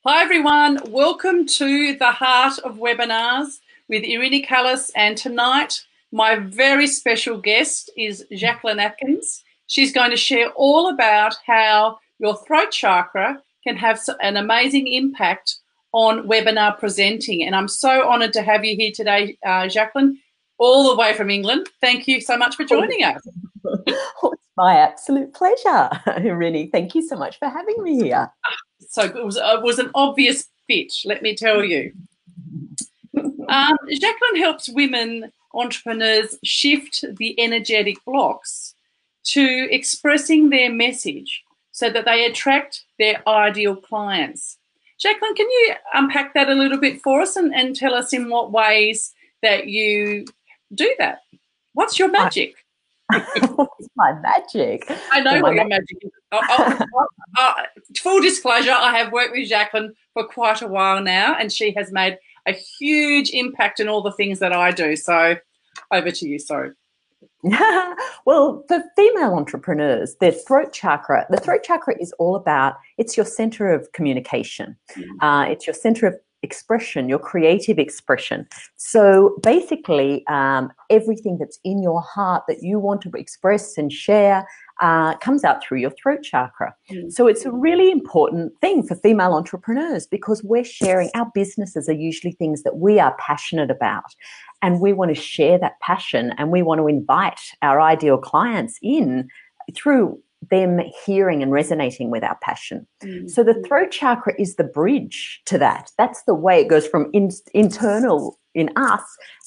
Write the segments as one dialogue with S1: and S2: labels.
S1: Hi everyone, welcome to the Heart of Webinars with Irini and tonight my very special guest is Jacquelyn Atkins. She's going to share all about how your throat chakra can have an amazing impact on webinar presenting, and I'm so honoured to have you here today, Jacquelyn, all the way from England. Thank you so much for joining us.
S2: Oh, it's my absolute pleasure, Irini. Thank you so much for having me here.
S1: So it was an obvious fit, let me tell you. Jacquelyn helps women entrepreneurs shift the energetic blocks to expressing their message so that they attract their ideal clients. Jacquelyn, can you unpack that a little bit for us and tell us in what ways that you do that? What's your magic?
S2: What's my magic?
S1: I know what your magic is. Full disclosure, I have worked with Jacquelyn for quite a while now, and she has made a huge impact in all the things that I do. So over to you, sorry.
S2: Well, for female entrepreneurs, the throat chakra is all about, it's your center of communication. It's your center of expression, your creative expression. So basically, everything that's in your heart that you want to express and share comes out through your throat chakra. So it's a really important thing for female entrepreneurs because we're sharing, our businesses are usually things that we are passionate about. And we want to share that passion, and we want to invite our ideal clients in through them hearing and resonating with our passion. So the throat chakra is the bridge to that. That's the way it goes from internal in us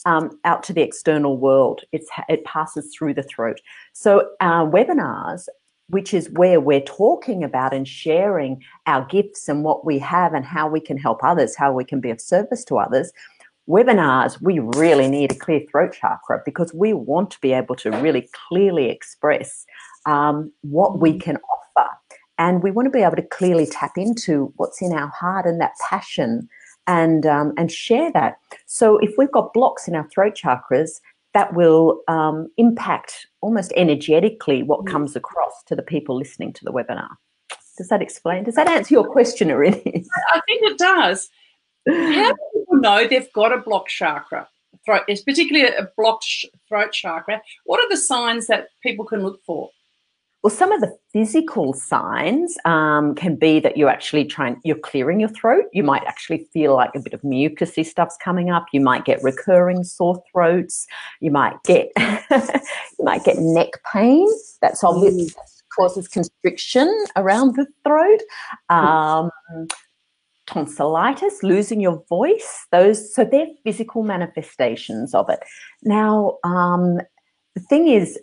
S2: out to the external world. It passes through the throat. So our webinars, which is where we're talking about and sharing our gifts and what we have and how we can help others, how we can be of service to others. Webinars, we really need a clear throat chakra because we want to be able to really clearly express what we can offer. And we want to be able to clearly tap into what's in our heart and that passion and share that. So if we've got blocks in our throat chakras, that will impact almost energetically what comes across to the people listening to the webinar. Does that explain? Does that answer your question, Irini?
S1: I think it does. How do people know they've got a blocked chakra? It's particularly a blocked throat chakra. What are the signs that people can look for?
S2: Well, some of the physical signs can be that you're clearing your throat. You might actually feel like a bit of mucousy stuff's coming up. You might get recurring sore throats. You might get neck pain. That's obvious. Causes constriction around the throat. Tonsillitis, losing your voice. So they're physical manifestations of it. Now, the thing is,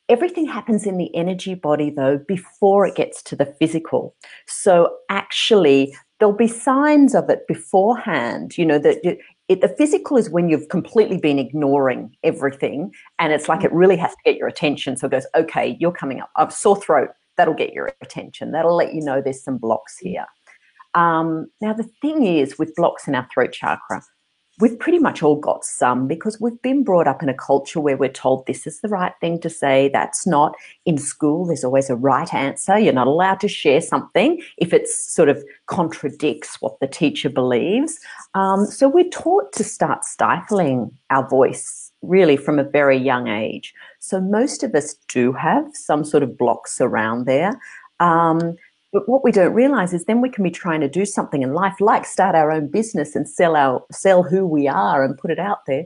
S2: everything happens in the energy body, though, before it gets to the physical. So actually, there'll be signs of it beforehand. You know, that the physical is when you've completely been ignoring everything, and it's like it really has to get your attention. So it goes, okay, you're coming up. I've sore throat. That'll get your attention. That'll let you know there's some blocks here. Now, the thing is, with blocks in our throat chakra, we've pretty much all got some because we've been brought up in a culture where we're told this is the right thing to say, that's not. In school, there's always a right answer. You're not allowed to share something if it sort of contradicts what the teacher believes. So we're taught to start stifling our voice really from a very young age. So most of us do have some sort of blocks around there. But what we don't realize is then we can be trying to do something in life, like start our own business and sell who we are and put it out there.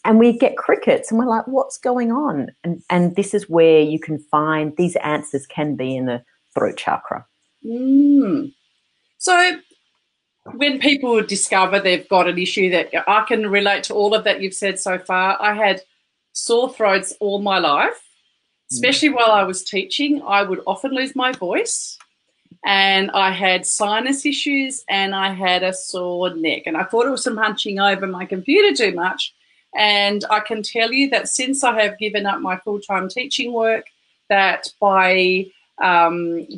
S2: And we get crickets and we're like, what's going on? And this is where you can find these answers can be in the throat chakra.
S1: So when people discover they've got an issue, that I can relate to all of that you've said so far. I had sore throats all my life, especially while I was teaching. I would often lose my voice. And I had sinus issues and I had a sore neck. And I thought it was from hunching over my computer too much. And I can tell you that since I have given up my full-time teaching work, that by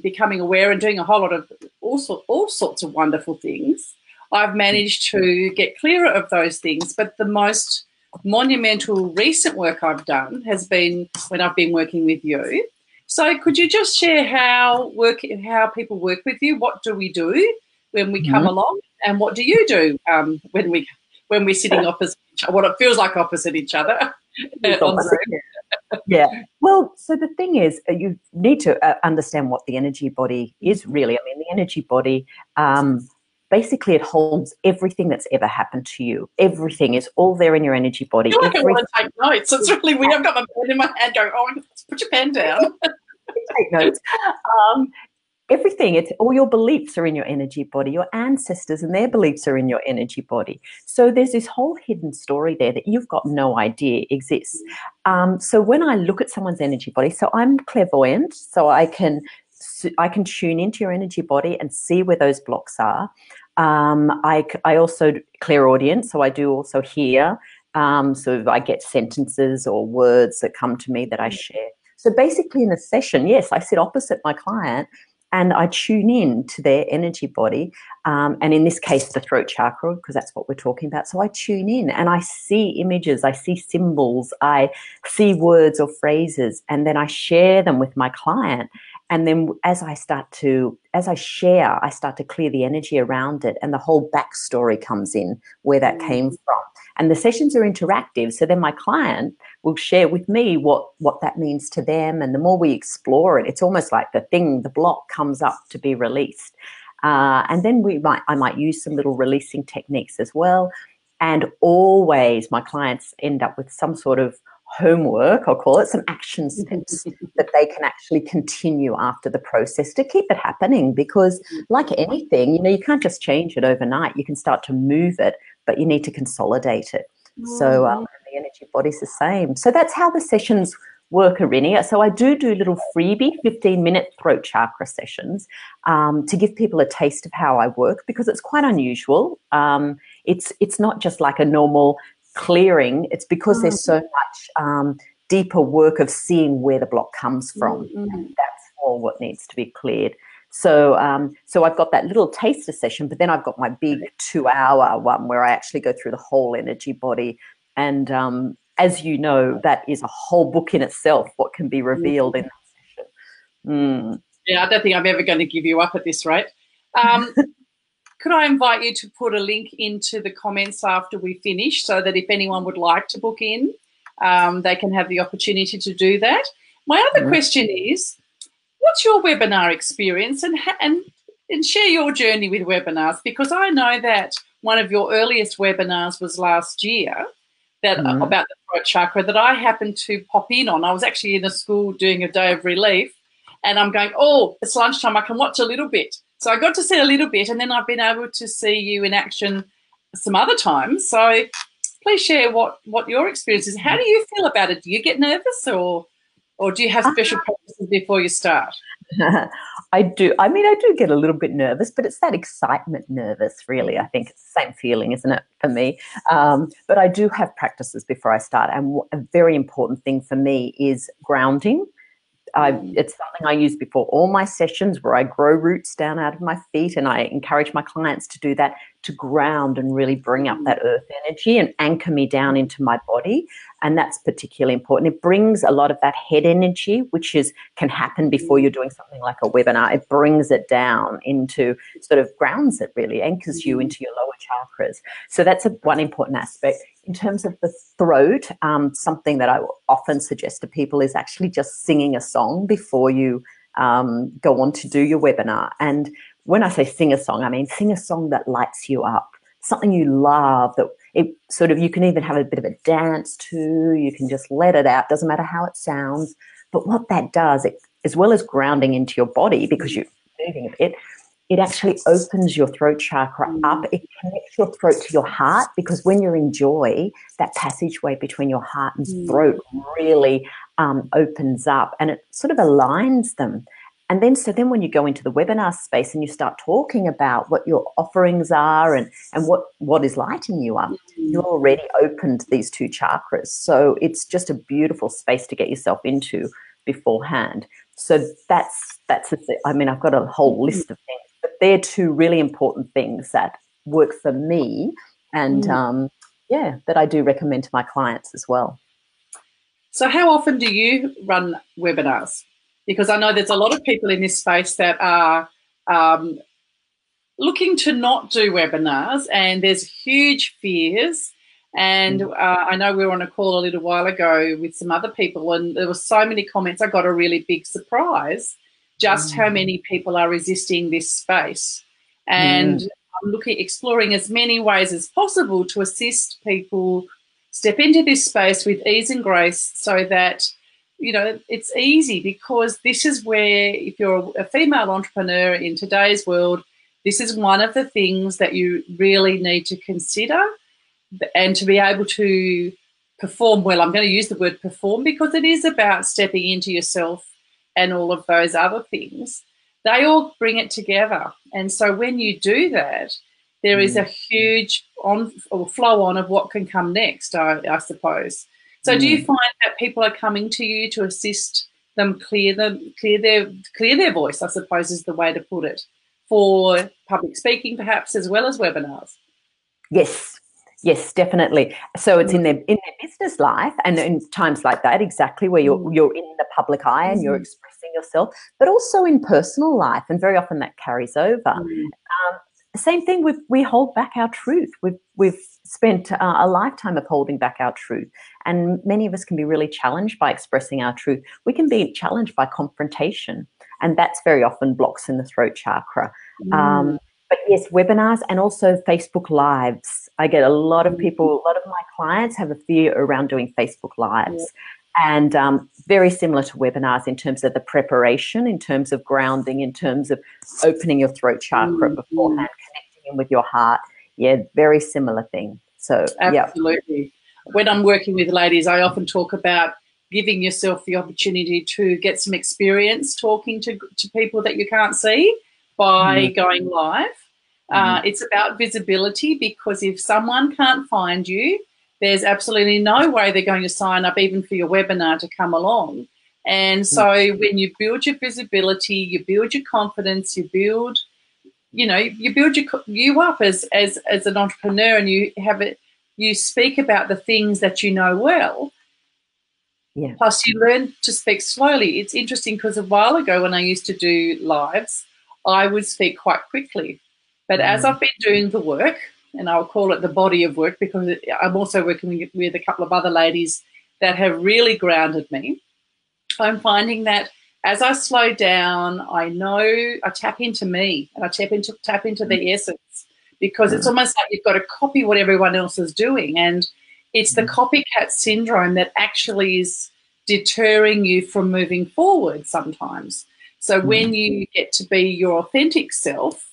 S1: becoming aware and doing a whole lot of all sorts of wonderful things, I've managed to get clearer of those things. But the most monumental recent work I've done has been when I've been working with you. So could you just share how people work with you? What do we do when we come along, and what do you do when we're sitting opposite each other? What it feels like opposite each other on Zoom.
S2: Yeah. Well, so the thing is, you need to understand what the energy body is really. I mean, the energy body, basically it holds everything that's ever happened to you. Everything is all there in your energy body.
S1: I feel like I want to take notes. It's really weird. I've got my pen in my hand going, oh, put your pen down.
S2: Take notes. Everything, it's all your beliefs are in your energy body. Your ancestors and their beliefs are in your energy body. So there's this whole hidden story there that you've got no idea exists. So when I look at someone's energy body, so I'm clairvoyant, so I can tune into your energy body and see where those blocks are. I also clairaudient, so I do also hear. So I get sentences or words that come to me that I share. So basically in a session, yes, I sit opposite my client and I tune in to their energy body. And in this case, the throat chakra, because that's what we're talking about. So I tune in and I see images, I see symbols, I see words or phrases, and then I share them with my client. And then as I share, I start to clear the energy around it, and the whole backstory comes in where that came from. And the sessions are interactive. So then my client will share with me what that means to them. And the more we explore it, it's almost like the block comes up to be released. And then I might use some little releasing techniques as well. And always my clients end up with some sort of homework, I'll call it, some action steps that they can actually continue after the process to keep it happening. Because like anything, you can't just change it overnight. You can start to move it, but you need to consolidate it. So the energy body's the same. So that's how the sessions work, Irini. So I do little freebie 15-minute throat chakra sessions to give people a taste of how I work, because it's quite unusual. It's not just like a normal clearing. It's because there's so much deeper work of seeing where the block comes from. And that's all what needs to be cleared. So I've got that little taster session, but then I've got my big 2-hour one where I actually go through the whole energy body. And as you know, that is a whole book in itself, what can be revealed in that session.
S1: Yeah, I don't think I'm ever going to give you up at this rate. Could I invite you to put a link into the comments after we finish, so that if anyone would like to book in, they can have the opportunity to do that? My other question is, what's your webinar experience, and share your journey with webinars? Because I know that one of your earliest webinars was last year about the throat chakra that I happened to pop in on. I was actually in a school doing a day of relief, and I'm going, oh, it's lunchtime, I can watch a little bit. So I got to see a little bit, and then I've been able to see you in action some other times. So please share what your experience is. How do you feel about it? Do you get nervous, or do you have special practices before you start?
S2: I do. I mean, I do get a little bit nervous, but it's that excitement nervous, really. I think it's the same feeling, isn't it, for me? But I do have practices before I start. And a very important thing for me is grounding. It's something I use before all my sessions, where I grow roots down out of my feet, and I encourage my clients to do that, to ground and really bring up that earth energy and anchor me down into my body. And that's particularly important. It brings a lot of that head energy, which can happen before you're doing something like a webinar. It brings it down into, sort of grounds it, really anchors you into your lower chakras. So that's one important aspect. In terms of the throat, something that I often suggest to people is actually just singing a song before you go on to do your webinar. And when I say sing a song, I mean sing a song that lights you up, something you love, that it sort of, you can even have a bit of a dance to, you can just let it out, doesn't matter how it sounds. But what that does, as well as grounding into your body, because you're moving a bit, it actually opens your throat chakra up. It connects your throat to your heart, because when you're in joy, that passageway between your heart and throat really opens up, and it sort of aligns them. And then when you go into the webinar space and you start talking about what your offerings are and what is lighting you up, you've already opened these two chakras. So it's just a beautiful space to get yourself into beforehand. So that's I mean, I've got a whole list of things, but they're two really important things that work for me, and that I do recommend to my clients as well.
S1: So how often do you run webinars? Because I know there's a lot of people in this space that are looking to not do webinars, and there's huge fears. And I know we were on a call a little while ago with some other people, and there were so many comments. I got a really big surprise just how many people are resisting this space. And I'm exploring as many ways as possible to assist people step into this space with ease and grace, so that, you know, it's easy, because this is where, if you're a female entrepreneur in today's world, this is one of the things that you really need to consider, and to be able to perform well. I'm going to use the word perform because it is about stepping into yourself and all of those other things. They all bring it together. And so when you do that, there is a huge flow on of what can come next, I suppose. So do you find that people are coming to you to assist them clear their voice, I suppose is the way to put it, for public speaking perhaps, as well as webinars?
S2: Yes, definitely. So it's in their business life, and in times like that, exactly, where you're in the public eye and you're expressing yourself, but also in personal life, and very often that carries over. Same thing we hold back our truth. We've spent a lifetime of holding back our truth, and many of us can be really challenged by expressing our truth. We can be challenged by confrontation, and that's very often blocks in the throat chakra. But yes, webinars and also Facebook Lives. I get a lot of people, a lot of my clients have a fear around doing Facebook Lives. And very similar to webinars in terms of the preparation, in terms of grounding, in terms of opening your throat chakra beforehand, connecting in with your heart. Yeah, very similar thing. So,
S1: absolutely. When I'm working with ladies, I often talk about giving yourself the opportunity to get some experience talking to people that you can't see by going live. It's about visibility, because if someone can't find you, there's absolutely no way they're going to sign up even for your webinar to come along. And so when you build your visibility, you build your confidence, you build you up as an entrepreneur, and you speak about the things that you know well. Plus you learn to speak slowly. It's interesting, because a while ago when I used to do lives, I would speak quite quickly. But as I've been doing the work, and I'll call it the body of work, because I'm also working with a couple of other ladies that have really grounded me, I'm finding that as I slow down, I tap into me, and I tap into the essence, because it's almost like you've got to copy what everyone else is doing. And it's the copycat syndrome that actually is deterring you from moving forward sometimes. So when you get to be your authentic self,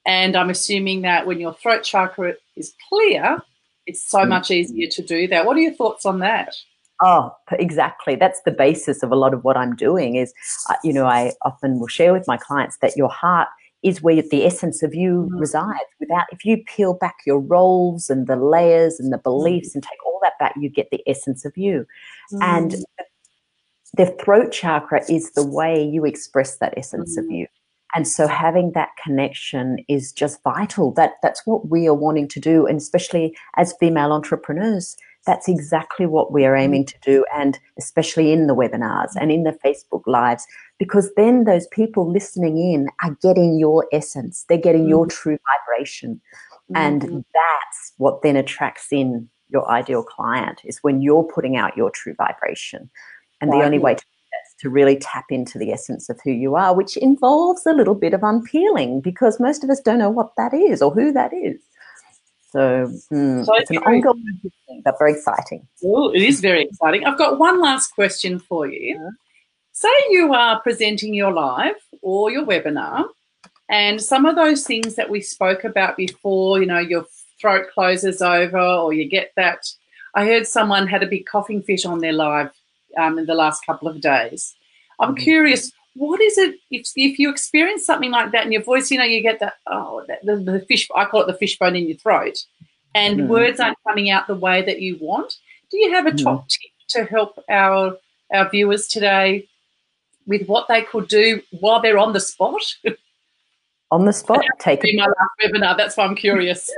S1: and I'm assuming that when your throat chakra is clear, it's so much easier to do that. What are your thoughts on that?
S2: Oh, exactly. That's the basis of a lot of what I'm doing is, I often will share with my clients that your heart is where the essence of you resides. If you peel back your roles and the layers and the beliefs and take all that back, you get the essence of you. And the throat chakra is the way you express that essence of you. And so having that connection is just vital. That's what we are wanting to do. And especially as female entrepreneurs, that's exactly what we are aiming to do, and especially in the webinars and in the Facebook Lives, because then those people listening in are getting your essence. They're getting your true vibration. And that's what then attracts in your ideal client, is when you're putting out your true vibration. And the only way to do that is to really tap into the essence of who you are, which involves a little bit of unpeeling, because most of us don't know what that is or who that is. So it's an ongoing thing, but very exciting.
S1: Oh, it is very exciting. I've got one last question for you. Say you are presenting your live or your webinar, and some of those things that we spoke about before, your throat closes over, or you get that. I heard someone had a big coughing fit on their live in the last couple of days. I'm curious, what is it if you experience something like that in your voice? You get the fish. I call it the fishbone in your throat, and words aren't coming out the way that you want. Do you have a top tip to help our viewers today with what they could do while they're on the spot?
S2: On the spot,
S1: take my last webinar. That's why I'm curious.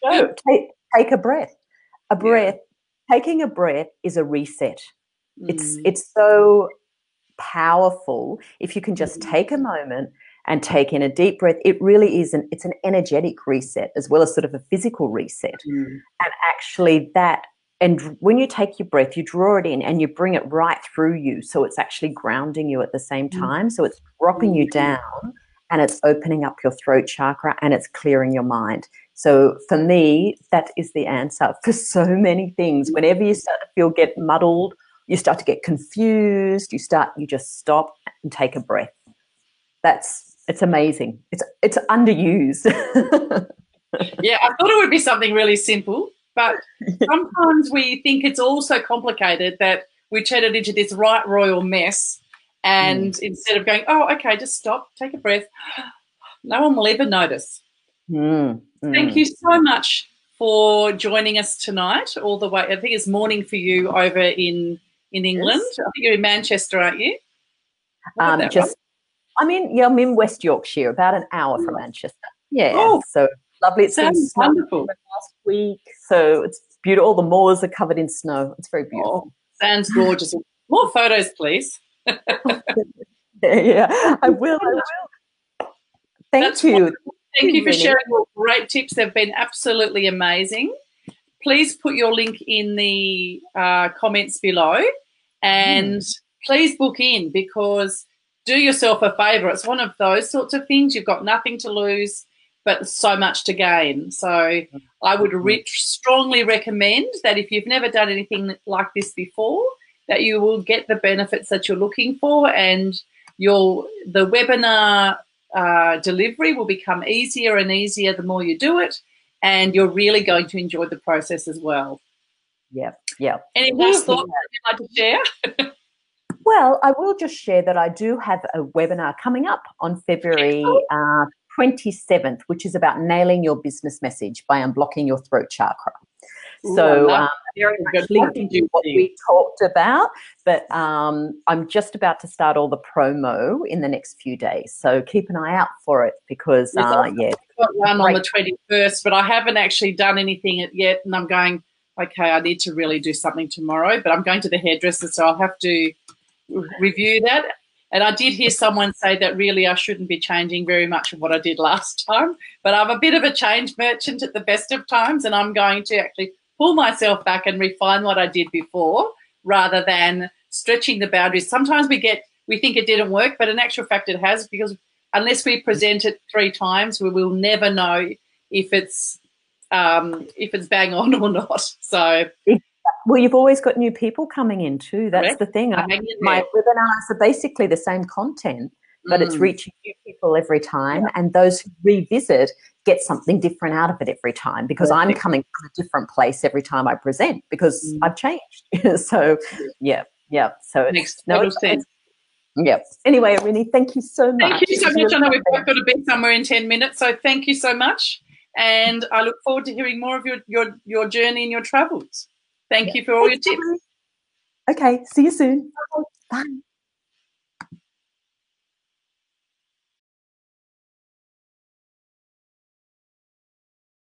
S2: No, take a breath. A breath. Yeah. Taking a breath is a reset. It's so powerful if you can just take a moment and take in a deep breath, it really is it's an energetic reset as well as sort of a physical reset. And actually and when you take your breath, you draw it in and you bring it right through you. So it's actually grounding you at the same time. So it's dropping you down and it's opening up your throat chakra and it's clearing your mind. So for me, that is the answer for so many things. Whenever you start to get muddled, you start to get confused, you just stop and take a breath. It's amazing. It's underused.
S1: Yeah, I thought it would be something really simple, but sometimes we think it's all so complicated that we turn it into this right royal mess. And instead of going, oh, okay, just stop, take a breath, no one will ever notice. Thank you so much for joining us tonight all the way. I think it's morning for you over in England. Yes. I think you're in Manchester, aren't you?
S2: I'm in West Yorkshire, about an hour from Manchester. Yeah, so lovely. It's been wonderful last week, so it's beautiful. All the moors are covered in snow. It's very beautiful.
S1: Sounds gorgeous. More photos, please.
S2: Yeah, I will. Thank you.
S1: Thank you for sharing your great tips. They've been absolutely amazing. Please put your link in the comments below and please book in, because do yourself a favour. It's one of those sorts of things. You've got nothing to lose but so much to gain. So I would strongly recommend that if you've never done anything like this before, that you will get the benefits that you're looking for, and the webinar delivery will become easier and easier the more you do it, and you're really going to enjoy the process as well.
S2: Yeah.
S1: Any last thoughts that you'd like to share?
S2: Well, I will just share that I do have a webinar coming up on February 27th, which is about nailing your business message by unblocking your throat chakra. So very much linked into what we talked about, but I'm just about to start all the promo in the next few days. So keep an eye out for it, because
S1: I've got one on the 21st, but I haven't actually done anything yet, and I'm going, okay, I need to really do something tomorrow, but I'm going to the hairdresser, so I'll have to review that. And I did hear someone say that really I shouldn't be changing very much of what I did last time, but I'm a bit of a change merchant at the best of times, and I'm going to actually pull myself back and refine what I did before rather than stretching the boundaries. Sometimes we think it didn't work, but in actual fact it has, because unless we present it 3 times, we will never know if it's bang on or not. So
S2: well, you've always got new people coming in too. That's the thing. My webinars are basically the same content, but it's reaching new people every time, and those who revisit get something different out of it every time, because I'm coming from a different place every time I present, because I've changed. So so it
S1: makes total sense.
S2: Yeah. Anyway, Irini, thank you so much.
S1: Thank you so much. I know we've both got to be somewhere in 10 minutes, so thank you so much, and I look forward to hearing more of your journey and your travels. Thank you for all your tips.
S2: Okay, see you soon. Bye.